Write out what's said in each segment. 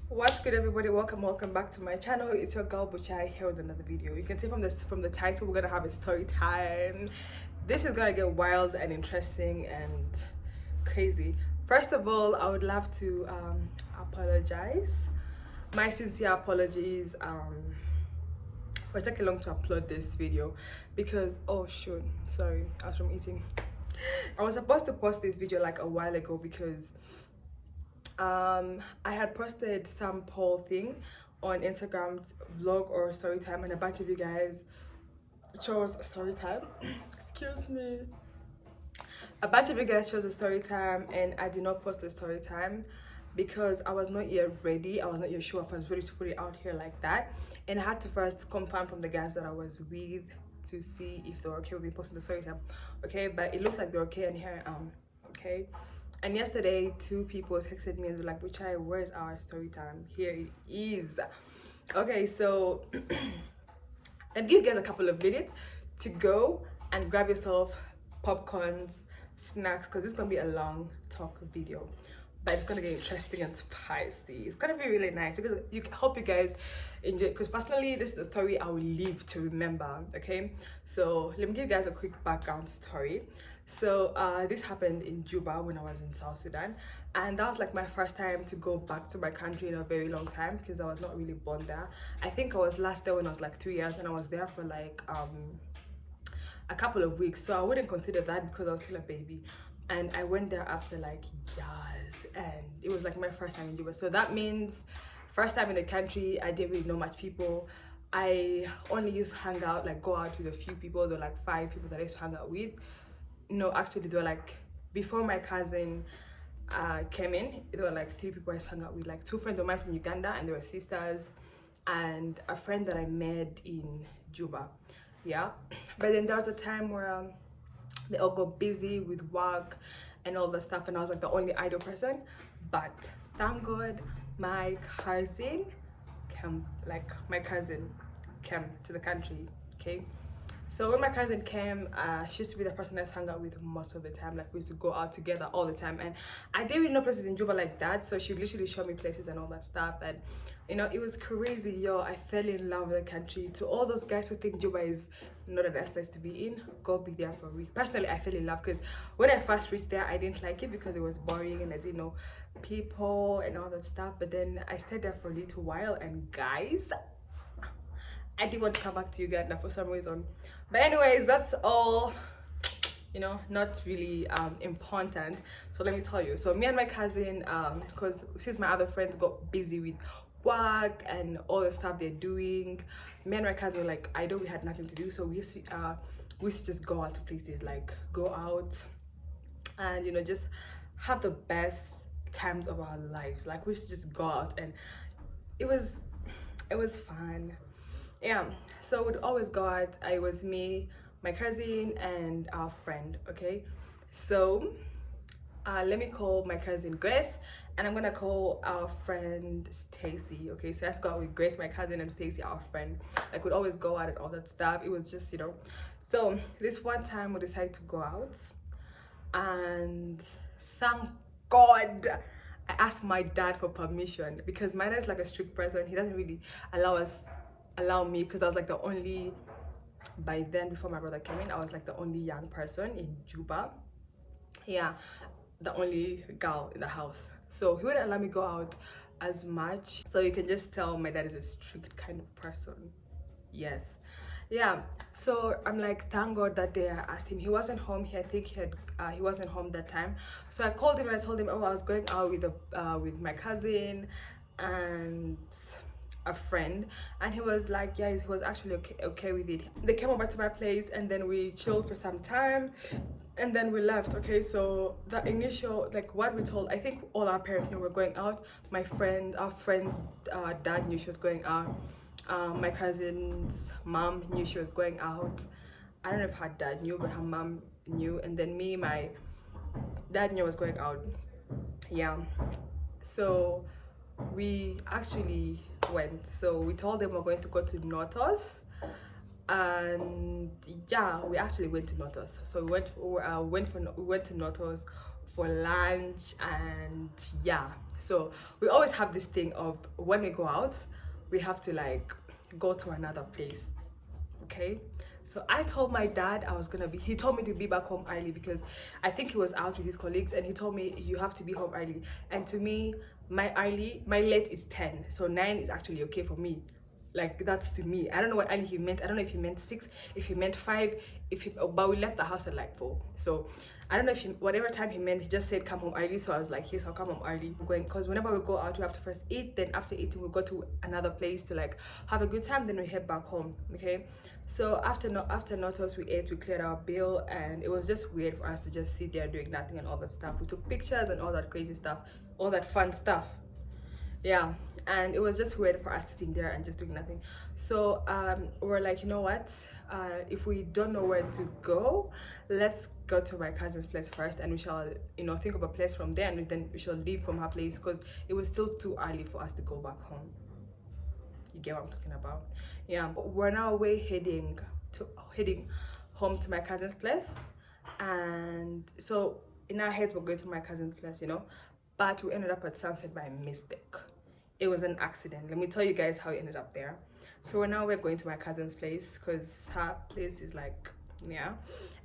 What's good, everybody? Welcome back to my channel. It's your girl Buchai here with another video. You can see from the title, we're gonna have a story time. This is gonna get wild and interesting and crazy. First of all, I would love to apologize. My sincere apologies for taking long to upload this video because sorry, I was from eating. I was supposed to post this video like a while ago because I had posted some poll thing on Instagram's vlog or story time, and a bunch of you guys chose story time. Excuse me. A bunch of you guys chose a story time, and I did not post a story time because I was not yet ready. I was not yet sure if I was ready to put it out here like that, and I had to first confirm from the guys that I was with to see if they were okay with me posting the story time. Okay, but it looked like they're okay, and here I am. Okay. And yesterday, two people texted me and were like, Buchai, where's our story time? Here it is. Okay, so I'd give you guys a couple of minutes to go and grab yourself popcorns, snacks, because this is going to be a long talk video. But it's going to get interesting and spicy. It's going to be really nice. Because hope you guys enjoy, because personally, this is a story I will live to remember, okay? So let me give you guys a quick background story. So this happened in Juba when I was in South Sudan, and that was like my first time to go back to my country in a very long time because I was not really born there. I think I was last there when I was like 3 years, and I was there for like a couple of weeks, so I wouldn't consider that because I was still a baby. And I went there after like years, and it was like my first time in Juba. So that means first time in the country, I didn't really know much people. I only used to hang out, like go out with a few people. There were like 5 people that I used to hang out with. No, actually there were like, before my cousin came in, there were like 3 people I hung out with, like 2 friends of mine from Uganda, and they were sisters, and a friend that I met in Juba. Yeah, but then there was a time where they all got busy with work and all the stuff, and I was like the only idle person. But thank God my cousin came to the country. Okay, so when my cousin came, she used to be the person I hung out with most of the time. Like we used to go out together all the time, and I didn't really know places in Juba like that. So she literally showed me places and all that stuff, and you know, it was crazy. Yo, I fell in love with the country. To all those guys who think Juba is not a nice place to be in, go be there for a week. Personally, I fell in love because when I first reached there, I didn't like it because it was boring and I didn't know people and all that stuff. But then I stayed there for a little while, and guys, I did want to come back to Uganda for some reason. But anyways, that's all, you know, not really important. So let me tell you. So me and my cousin, because since my other friends got busy with work and all the stuff they're doing, me and my cousin were like, I know we had nothing to do, so we used to just go out to places, like go out and, you know, just have the best times of our lives. Like we used to just go out, and it was fun. Yeah, so we'd always go out. It was me, my cousin, and our friend. Okay, so let me call my cousin Grace, and I'm gonna call our friend Stacy. Okay, so let's go out with Grace, my cousin, and Stacy, our friend. Like we'd always go out and all that stuff. It was just, you know. So this one time we decided to go out, and thank God I asked my dad for permission because my dad is like a strict person. He doesn't really allow me, because I was like the only, by then, before my brother came in, I was like the only young person in Juba. Yeah, the only girl in the house, so he wouldn't allow me go out as much. So you can just tell my dad is a strict kind of person. Yes. Yeah, so I'm like, thank God that day I asked him. He wasn't home. I think he wasn't home that time. So I called him and I told him, oh, I was going out with my cousin and a friend, and he was like, yeah, he was actually okay with it. They came over to my place, and then we chilled for some time, and then we left. Okay, so the initial, like what we told, I think all our parents knew we were going out. Our friend's dad knew she was going out. My cousin's mom knew she was going out. I don't know if her dad knew, but her mom knew, and then me, my dad knew I was going out. Yeah, so we actually went. So we told them we're going to go to Notos, and yeah, we actually went to Notos. So we went to Notos for lunch, and yeah, So we always have this thing of when we go out, we have to like go to another place. Okay, so I told my dad I was gonna be, he told me to be back home early because I think he was out with his colleagues, and he told me you have to be home early. And to me, my late is 10, so 9 is actually okay for me. Like, that's to me. I don't know what early he meant. I don't know if he meant 6, if he meant 5, but we left the house at like 4. So I don't know if whatever time he meant, he just said come home early. So I was like, yes, I'll come home early. I'm going, because whenever we go out, we have to first eat. Then after eating, we go to another place to like have a good time. Then we head back home. Okay. So after Notos, we ate, we cleared our bill, and it was just weird for us to just sit there doing nothing and all that stuff. We took pictures and all that crazy stuff, all that fun stuff. Yeah, and it was just weird for us sitting there and just doing nothing. So we're like, you know what, if we don't know where to go, let's go to my cousin's place first, and we shall, you know, think of a place from there, and then we shall leave from her place, because it was still too early for us to go back home. You get what I'm talking about? Yeah, we're now heading home to my cousin's place. And so in our heads, we're going to my cousin's place, you know, but we ended up at Sunset by mistake. It was an accident. Let me tell you guys how we ended up there. So we're going to my cousin's place because her place is like, yeah.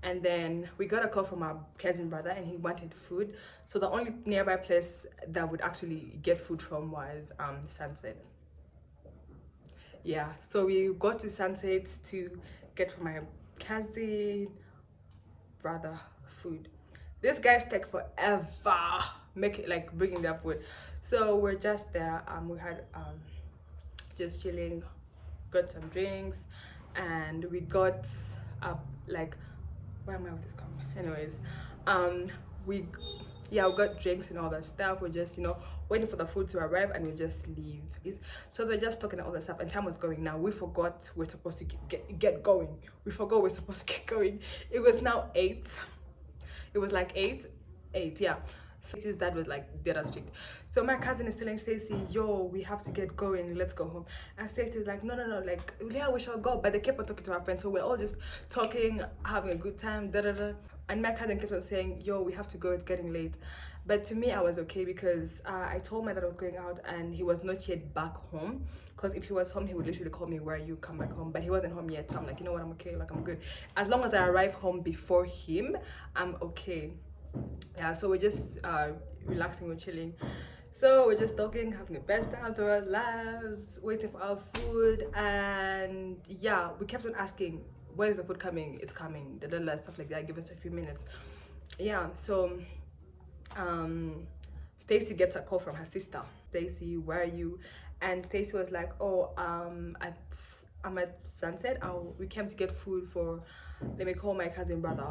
And then we got a call from our cousin brother, and he wanted food. So the only nearby place that would actually get food from was Sunset. Yeah, so we got to Sunset to get for my cousin brother food. This guys take forever bringing their food. So we're just there. We had just chilling, got some drinks, and we got like, where am I with this comment? Anyways, we got drinks and all that stuff. We're just, you know, waiting for the food to arrive, and we just leave. So they're just talking all that stuff, and time was going. Now we forgot we're supposed to get going. We forgot we're supposed to get going. It was now 8. It was like 8, yeah. Stacey's dad was like dead as strict. So my cousin is telling Stacey, yo, we have to get going, let's go home. And Stacey's like, no, like, yeah, we shall go. But they kept on talking to our friends, so we're all just talking, having a good time, And my cousin kept on saying, yo, we have to go, it's getting late. But to me, I was okay, because I told my dad I was going out, and he was not yet back home. Because if he was home, he would literally call me, where you come back home. But he wasn't home yet, so I'm like, you know what, I'm okay, like, I'm good. As long as I arrive home before him, I'm okay. Yeah, so we're just relaxing, we're chilling. So we're just talking, having the best time of our lives, waiting for our food. And yeah, we kept on asking, when is the food coming? It's coming, stuff like that. Give us a few minutes. Yeah, so Stacey gets a call from her sister. Stacey, where are you? And Stacey was like, oh, I'm at Sunset. We came to get food for, let me call my cousin brother,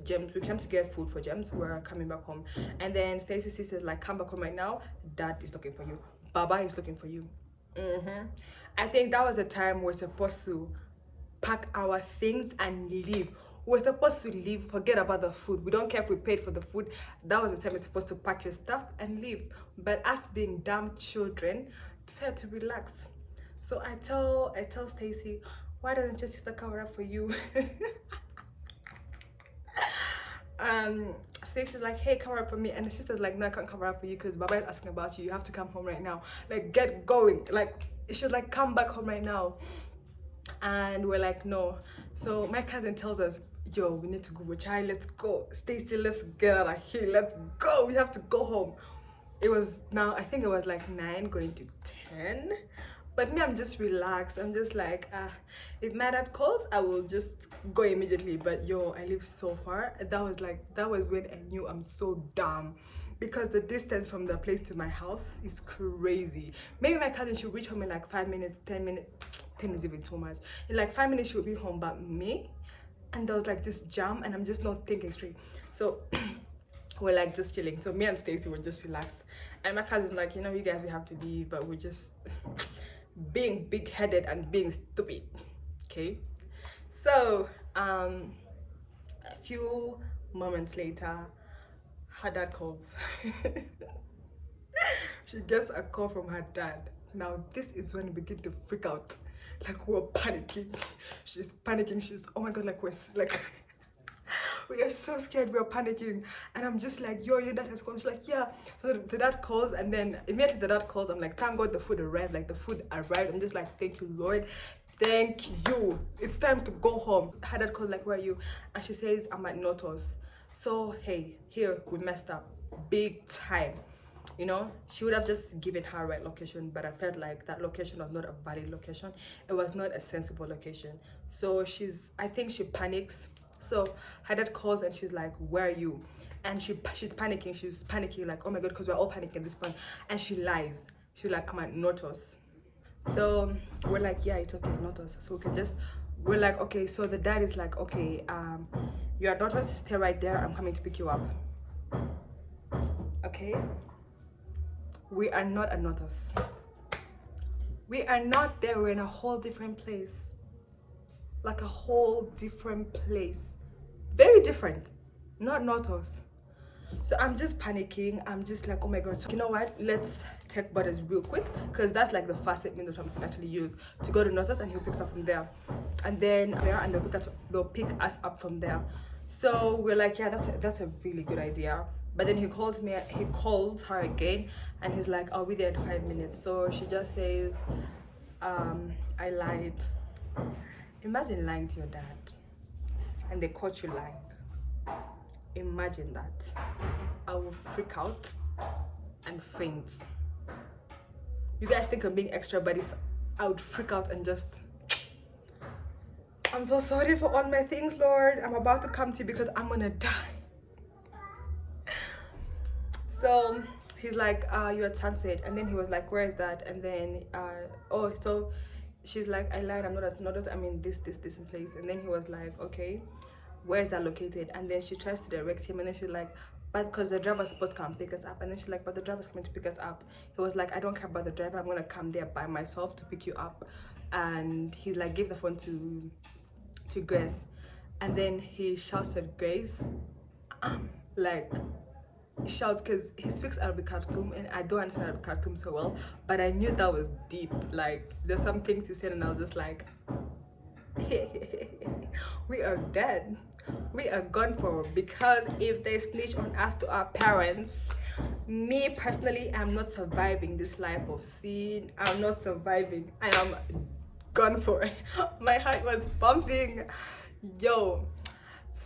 James. We came to get food for James. We're coming back home. And then Stacey's sister's like, come back home right now. Dad is looking for you. Baba is looking for you. I think that was the time we're supposed to pack our things and leave. We're supposed to leave, forget about the food. We don't care if we paid for the food. That was the time you're supposed to pack your stuff and leave. But us being dumb children, decided to relax. So I tell Stacey, why doesn't your sister cover up for you? Stacey's like, hey, cover up for me. And the sister's like, no, I can't cover up for you because Baba is asking about you. You have to come home right now. Like, get going. Like, you should like come back home right now. And we're like, no. So my cousin tells us, yo, we need to go with Chai, let's go. Stacey, let's get out of here, let's go. We have to go home. It was now, I think it was like 9 going to 10. But me, I'm just relaxed. I'm just like, if my dad calls, I will just go immediately. But yo, I live so far. That was when I knew I'm so dumb. Because the distance from the place to my house is crazy. Maybe my cousin should reach home in like 5 minutes, 10 minutes. 10 is even too much. In like 5 minutes, she'll be home. But me, and there was like this jam, and I'm just not thinking straight. So we're like just chilling. So me and Stacey were just relaxed. And my cousin's like, you know, you guys, we have to leave, but we're just being big-headed and being stupid. Okay. So a few moments later, her dad calls. She gets a call from her dad. Now this is when we begin to freak out. Like, we're panicking. She's panicking. She's, oh my god, like, we're like We are so scared, we are panicking. And I'm just like, yo, your dad has called. She's like, yeah. So the dad calls, and then immediately the dad calls. I'm like, thank God the food arrived. Like, the food arrived. I'm just like, thank you, Lord. Thank you. It's time to go home. Her dad calls, like, where are you? And she says, I'm at Notos. So, hey, here, we messed up. Big time. You know, she would have just given her right location, but I felt like that location was not a valid location. It was not a sensible location. So I think she panics. So her dad calls and she's like, where are you? And she's panicking like, oh my God, because we're all panicking at this point. And she lies. She's like, I'm at Notos. So we're like, yeah, it's okay, Notos. So we're like, okay. So the dad is like, okay, you're at Notos, stay right there, I'm coming to pick you up. Okay, we are not at Notos. We are not there. We're in a whole different place. Like a whole different place. Very different. Not Notos. So I'm just panicking. I'm just like, oh my God. So you know what? Let's take Butters real quick, because that's like the fastest means that I can actually use to go to Notos, and he'll pick us up from there. And then they'll pick us up from there. So we're like, yeah, that's a really good idea. But then he called her again, and he's like, I'll be there in 5 minutes. So she just says, I lied. Imagine lying to your dad and they caught you lying. Imagine that. I will freak out and faint. You guys think I'm being extra, but if I would freak out and just, I'm so sorry for all my things, Lord. I'm about to come to you because I'm gonna die. So he's like, you're at Sunset. And then he was like, where is that? And then so she's like, I lied, I'm not at Notos, I'm in this place. And then he was like, okay, where is that located? And then she tries to direct him, and then she's like, but because the driver's supposed to come pick us up. And then she's like, but the driver's coming to pick us up. He was like, I don't care about the driver, I'm gonna come there by myself to pick you up. And he's like, give the phone to Grace. And then he shouts at Grace, like, shouts, because he speaks Arabic Khartoum, and I don't understand Arabic Khartoum so well, but I knew that was deep. Like, there's some things he said, and I was just like, we are dead. We are gone for, because if they snitch on us to our parents, me personally, I'm not surviving this life of sin. I'm not surviving. I am gone for it. My heart was pumping, yo.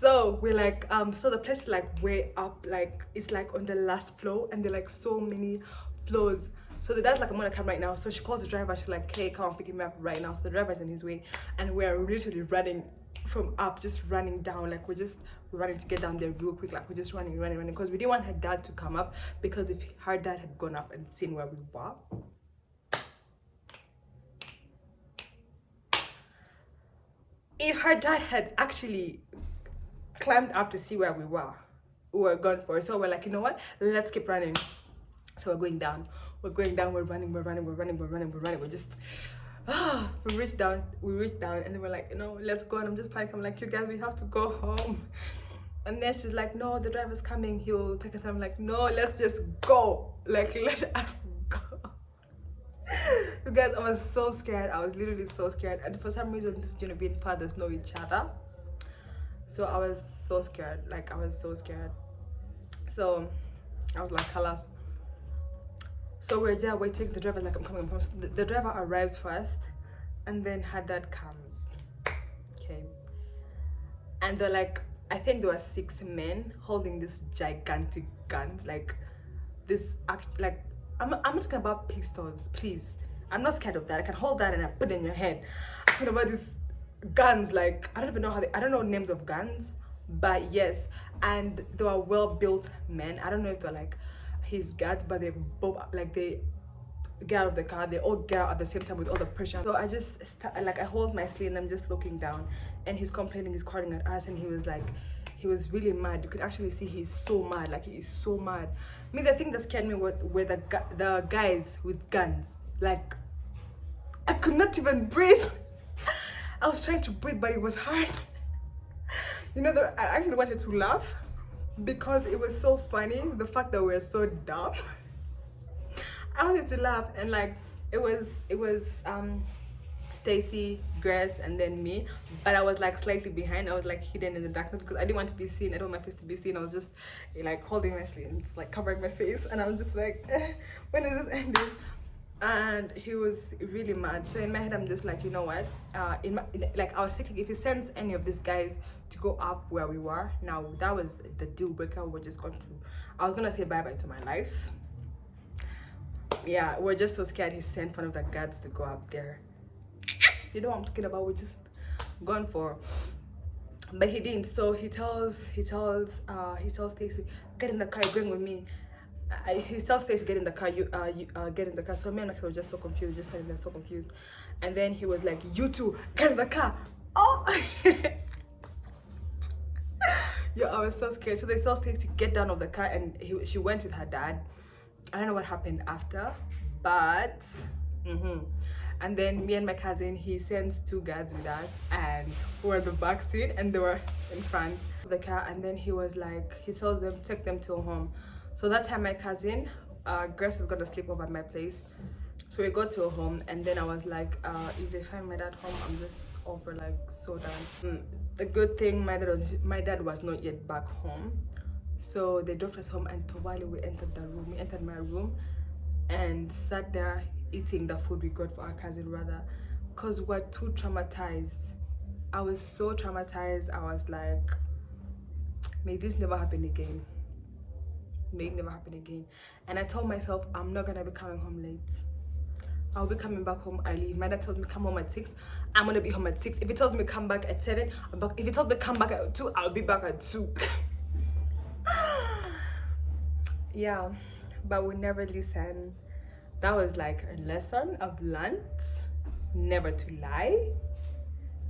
So we're like, so the place is like way up, like it's like on the last floor, and there are like so many floors. So the dad's like, I'm gonna come right now. So she calls the driver. She's like, hey, come on, pick me up right now. So the driver's in his way, and we're literally running from up, just running down. Like, we're just running to get down there real quick. Like, we're just running, because we didn't want her dad to come up, because if her dad had gone up and seen where we were, if her dad had actually climbed up to see where we were gone for. So we're like, you know what? Let's keep running. So we're going down. We're running. We're just, we reach down, and then we're like, you know, let's go. And I'm just panicking. I'm like, you guys, we have to go home. And then she's like, no, the driver's coming. He'll take us. I'm like, no, let's just go. Like, let us go. You guys, I was so scared. I was literally so scared. And for some reason, this Genevieve fathers know each other. So I was so scared. Like, I was so scared. So I was like, halas. So we're there waiting. The driver, like, I'm coming. The driver arrives first, and then her dad comes. Okay. And they're like, I think there were 6 men holding these gigantic guns. Like, this, like, I'm not talking about pistols, please. I'm not scared of that. I can hold that and I put it in your head. I'm talking about these guns. Like, I don't even know I don't know names of guns, but yes. And they were well-built men. I don't know if they're like his guards, but they both, like, they get out of the car. They all get out at the same time with all the pressure. So I just I hold my sleeve, and I'm just looking down, and he's complaining, he's calling at us, and he was like, he was really mad. You could actually see he's so mad. Like, he is so were the thing that scared me were the guys with guns. Like, I could not even breathe. I was trying to breathe, but it was hard. You know, I actually wanted to laugh because it was so funny, the fact that we were so dumb. I wanted to laugh, and like, it was Stacy, Grace, and then me. But I was like slightly behind. I was like hidden in the darkness because I didn't want to be seen. I didn't want my face to be seen. I was just like holding my sleeve and just like covering my face, and I was just like, when is this ending? And he was really mad. So in my head, I'm just like, you know what? Like I was thinking, if he sends any of these guys to go up where we were, now that was the deal breaker. We're just going to. I was gonna say bye bye to my life. Yeah, we're just so scared he sent one of the guards to go up there. You know what I'm talking about? We're just gone for. But he didn't. So he tells Stacy, get in the car, you're going with me. He tells Stacy, get in the car, get in the car. So me and my kid were just so confused, just standing there so confused. And then he was like, you two, get in the car. Oh! Yo, I was so scared. So they told Stacy, get down of the car, and she went with her dad. I don't know what happened after, but and then me and my cousin, he sends 2 guards with us, and we were in the back seat and they were in front of the car. And then he was like, he tells them, take them to home. So that time my cousin, Grace, was gonna sleep over at my place. So we got to a home, and then I was like, if they find my dad home, I'm just over, like, so done. The good thing, my dad was not yet back home. So they dropped us home, and while we entered my room and sat there eating the food we got for our cousin, rather, because we're too traumatized. I was so traumatized. I was like, may this never happen again. May it never happen again. And I told myself, I'm not gonna be coming home late. I'll be coming back home early. If my dad tells me come home at 6, I'm gonna be home at 6. If he tells me come back at 7, I'm back. If he tells me come back at 2, I'll be back at 2. Yeah, but we never listen. That was like a lesson I've learned, never to lie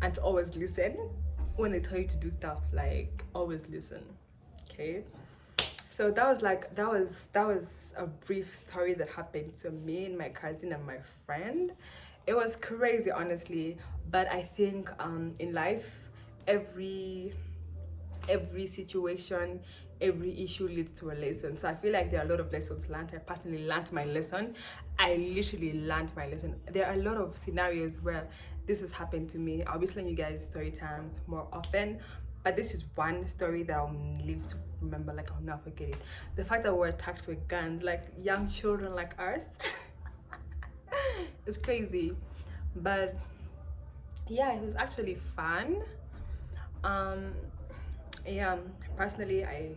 and to always listen. When they tell you to do stuff, like, always listen. Okay, so that was a brief story that happened to me and my cousin and my friend. It was crazy, honestly, but I think in life, every situation, every issue leads to a lesson. So I feel like there are a lot of lessons learned. I personally learned my lesson. I literally learned my lesson. There are a lot of scenarios where this has happened to me. I'll be telling you guys story times more often, but this is one story that I'll live to remember. Like, I'll never forget it. The fact that we're attacked with guns, like young children like us. It's crazy. But yeah, it was actually fun. Yeah, personally, I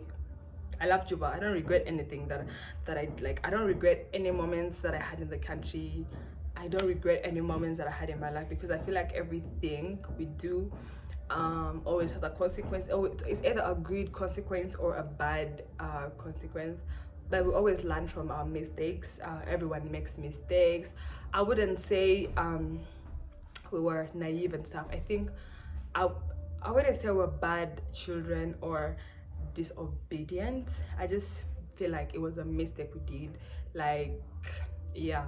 love Juba. I don't regret anything that I like. I don't regret any moments that I had in the country. I don't regret any moments that I had in my life, because I feel like everything we do always has a consequence. It's either a good consequence or a bad consequence, but we always learn from our mistakes. Everyone makes mistakes. I wouldn't say we were naive and stuff. I think I wouldn't say we're bad children or disobedient. I just feel like it was a mistake we did. Like, yeah,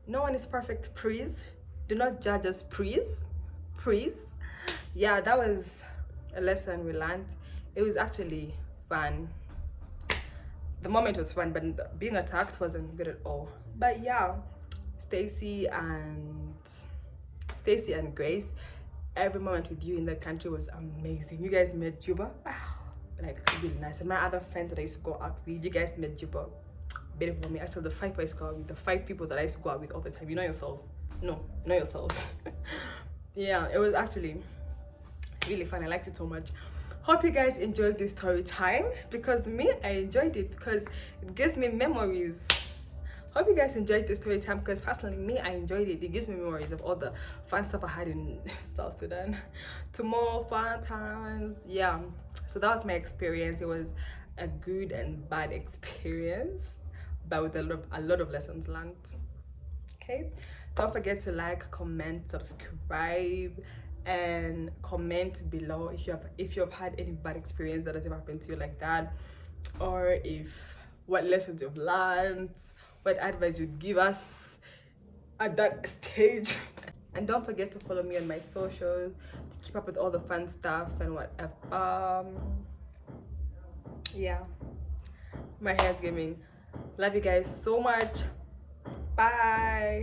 no one is perfect. Please do not judge us, please. Yeah, that was a lesson we learned. It was actually fun. The moment was fun, but being attacked wasn't good at all. But yeah, Stacy and Grace, every moment with you in the country was amazing. You guys met Juba, like, really nice. And my other friends that I used to go out with, you guys met Juba. Better for me. Actually, the 5 people I used to go out with, the 5 people that I used to go out with all the time. You know yourselves. No, know yourselves. Yeah, it was actually really fun. I liked it so much. Hope you guys enjoyed this story time, because me, I enjoyed it because it gives me memories. Hope you guys enjoyed this story time, because personally, me, I enjoyed it. It gives me memories of all the fun stuff I had in South Sudan. To more fun times. Yeah, so that was my experience. It was a good and bad experience, but with a lot of lessons learned. Okay, don't forget to like, comment, subscribe, and comment below if you've had any bad experience that has ever happened to you like that, or what lessons you've learned, what advice you'd give us at that stage. And don't forget to follow me on my socials to keep up with all the fun stuff and whatever. Yeah, my hair's giving. Love you guys so much. Bye.